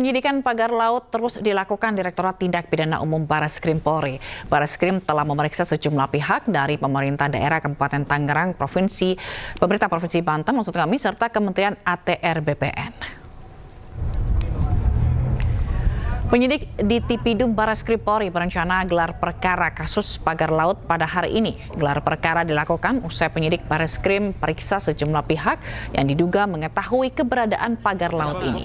Penyidikan pagar laut terus dilakukan Direktorat Tindak Pidana Umum Bareskrim Polri. Bareskrim telah memeriksa sejumlah pihak dari pemerintah daerah Kabupaten Tangerang, pemerintah Provinsi Banten, serta Kementerian ATR BPN. Penyidik di Tipidum Bareskrim Polri berencana gelar perkara kasus pagar laut pada hari ini. Gelar perkara dilakukan usai penyidik Bareskrim periksa sejumlah pihak yang diduga mengetahui keberadaan pagar laut ini.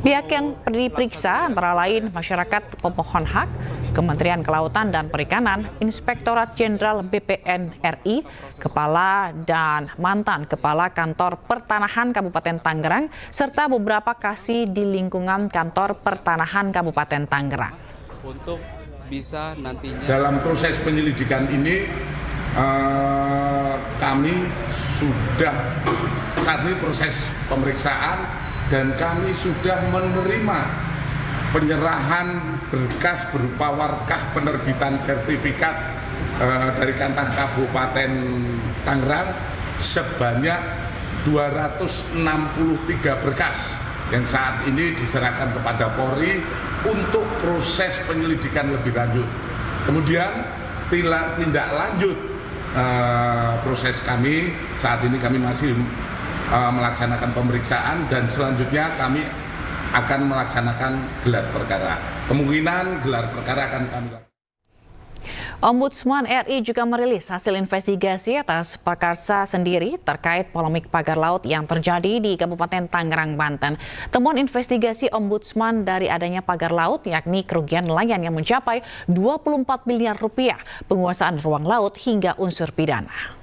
Pihak yang diperiksa antara lain masyarakat pemohon hak, Kementerian Kelautan dan Perikanan, Inspektorat Jenderal BPN RI, Kepala dan mantan Kepala Kantor Pertanahan Kabupaten Tangerang, serta beberapa kasih di lingkungan Kantor Pertanahan Kabupaten Tangerang. Untuk bisa nantinya dalam proses penyelidikan ini kami sudah saat ini proses pemeriksaan dan kami sudah menerima penyerahan berkas berupa warkah penerbitan sertifikat dari Kantor Kabupaten Tangerang sebanyak 263 berkas yang saat ini diserahkan kepada Polri untuk proses penyelidikan lebih lanjut. Kemudian tindak lanjut proses kami saat ini kami masih melaksanakan pemeriksaan dan selanjutnya kami akan melaksanakan gelar perkara. Kemungkinan gelar perkara akan kami lakukan. Ombudsman RI juga merilis hasil investigasi atas Prakarsa sendiri terkait polemik pagar laut yang terjadi di Kabupaten Tangerang, Banten. Temuan investigasi Ombudsman dari adanya pagar laut yakni kerugian nelayan yang mencapai 24 miliar rupiah, penguasaan ruang laut hingga unsur pidana.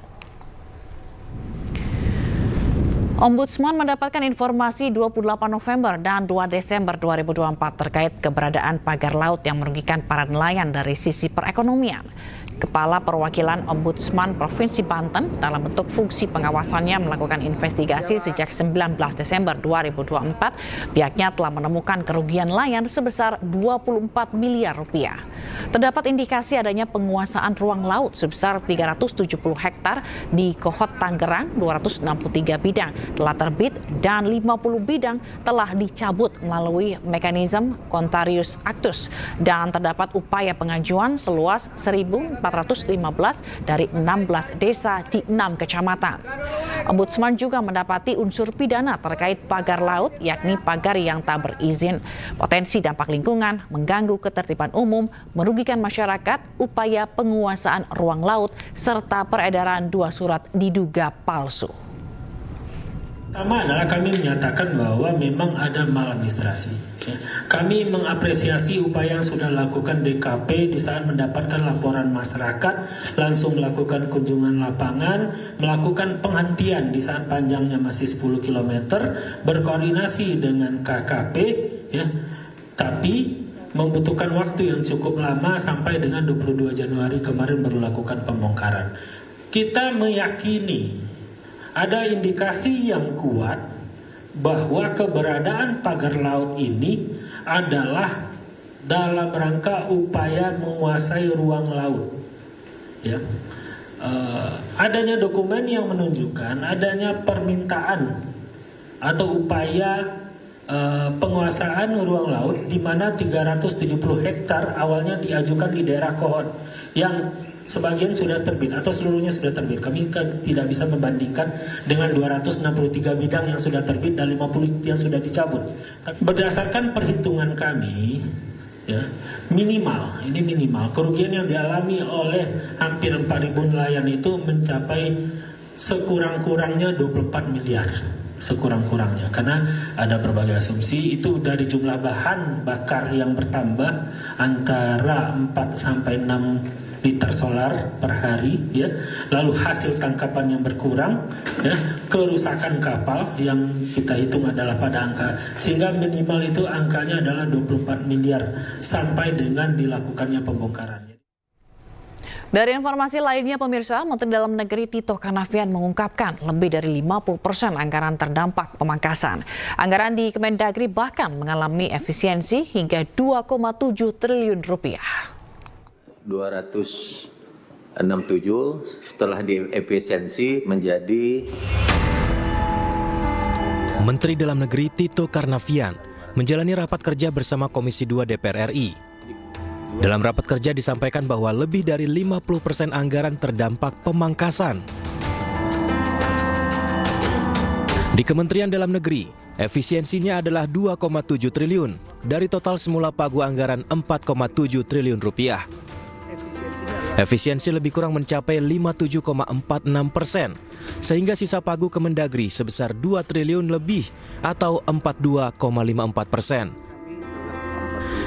Ombudsman mendapatkan informasi 28 November dan 2 Desember 2024 terkait keberadaan pagar laut yang merugikan para nelayan dari sisi perekonomian. Kepala Perwakilan Ombudsman Provinsi Banten dalam bentuk fungsi pengawasannya melakukan investigasi sejak 19 Desember 2024. Pihaknya telah menemukan kerugian nelayan sebesar 24 miliar rupiah. Terdapat indikasi adanya penguasaan ruang laut sebesar 370 hektar di Kohot Tangerang, 263 bidang telah terbit dan 50 bidang telah dicabut melalui mekanisme Contrarius Actus dan terdapat upaya pengajuan seluas 1.415 dari 16 desa di 6 kecamatan. Ombudsman juga mendapati unsur pidana terkait pagar laut yakni pagar yang tak berizin, potensi dampak lingkungan, mengganggu ketertiban umum, merugikan masyarakat, upaya penguasaan ruang laut, serta peredaran 2 surat diduga palsu. Pertama adalah kami menyatakan bahwa memang ada maladministrasi. Kami mengapresiasi upaya yang sudah dilakukan DKP di saat mendapatkan laporan masyarakat, langsung melakukan kunjungan lapangan, melakukan penghentian di saat panjangnya masih 10 km, berkoordinasi dengan KKP, tapi membutuhkan waktu yang cukup lama sampai dengan 22 Januari kemarin baru lakukan pembongkaran. Kita meyakini ada indikasi yang kuat bahwa keberadaan pagar laut ini adalah dalam rangka upaya menguasai ruang laut. Adanya dokumen yang menunjukkan adanya permintaan atau upaya penguasaan ruang laut di mana 370 hektar awalnya diajukan di daerah Kohot yang sebagian sudah terbit atau seluruhnya sudah terbit. Kami tidak bisa membandingkan dengan 263 bidang yang sudah terbit dan 50 yang sudah dicabut. Berdasarkan perhitungan kami, minimal kerugian yang dialami oleh hampir 4.000 nelayan itu mencapai sekurang-kurangnya 24 miliar. Sekurang-kurangnya, karena ada berbagai asumsi itu dari jumlah bahan bakar yang bertambah antara 4 sampai 6 liter solar per hari, lalu hasil tangkapan yang berkurang, kerusakan kapal yang kita hitung adalah pada angka, sehingga minimal itu angkanya adalah 24 miliar sampai dengan dilakukannya pembongkarannya. Dari informasi lainnya, pemirsa, Menteri Dalam Negeri Tito Karnavian mengungkapkan lebih dari 50% anggaran terdampak pemangkasan. Anggaran di Kemendagri bahkan mengalami efisiensi hingga 2,7 triliun rupiah. 267 setelah diefisiensi menjadi. Menteri Dalam Negeri Tito Karnavian menjalani rapat kerja bersama Komisi 2 DPR RI. Dalam rapat kerja disampaikan bahwa lebih dari 50% anggaran terdampak pemangkasan. Di Kementerian Dalam Negeri, efisiensinya adalah 2,7 triliun dari total semula pagu anggaran 4,7 triliun rupiah. Efisiensi lebih kurang mencapai 57,46%, sehingga sisa pagu Kemendagri sebesar 2 triliun lebih atau 42,54%.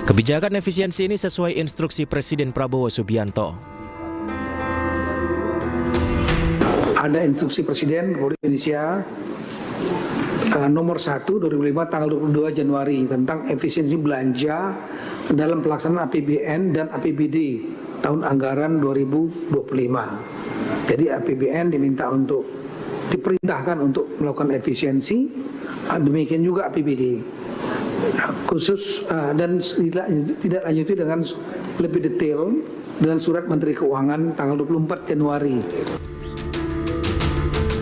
Kebijakan efisiensi ini sesuai instruksi Presiden Prabowo Subianto. Ada instruksi Presiden Republik Indonesia nomor 1 2005 tanggal 22 Januari tentang efisiensi belanja dalam pelaksanaan APBN dan APBD tahun anggaran 2025. Jadi APBN diperintahkan untuk melakukan efisiensi, demikian juga APBD. Khusus dan tidak lanjuti dengan lebih detail dengan surat Menteri Keuangan tanggal 24 Januari.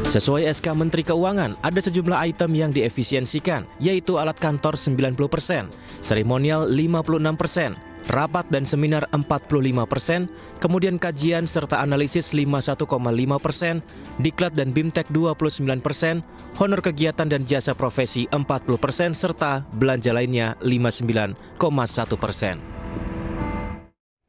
Sesuai SK Menteri Keuangan, ada sejumlah item yang diefisiensikan, yaitu alat kantor 90%, seremonial 56%, rapat dan seminar 45%, kemudian kajian serta analisis 51,5%, diklat dan bimtek 29%, honor kegiatan dan jasa profesi 40%, serta belanja lainnya 59,1%.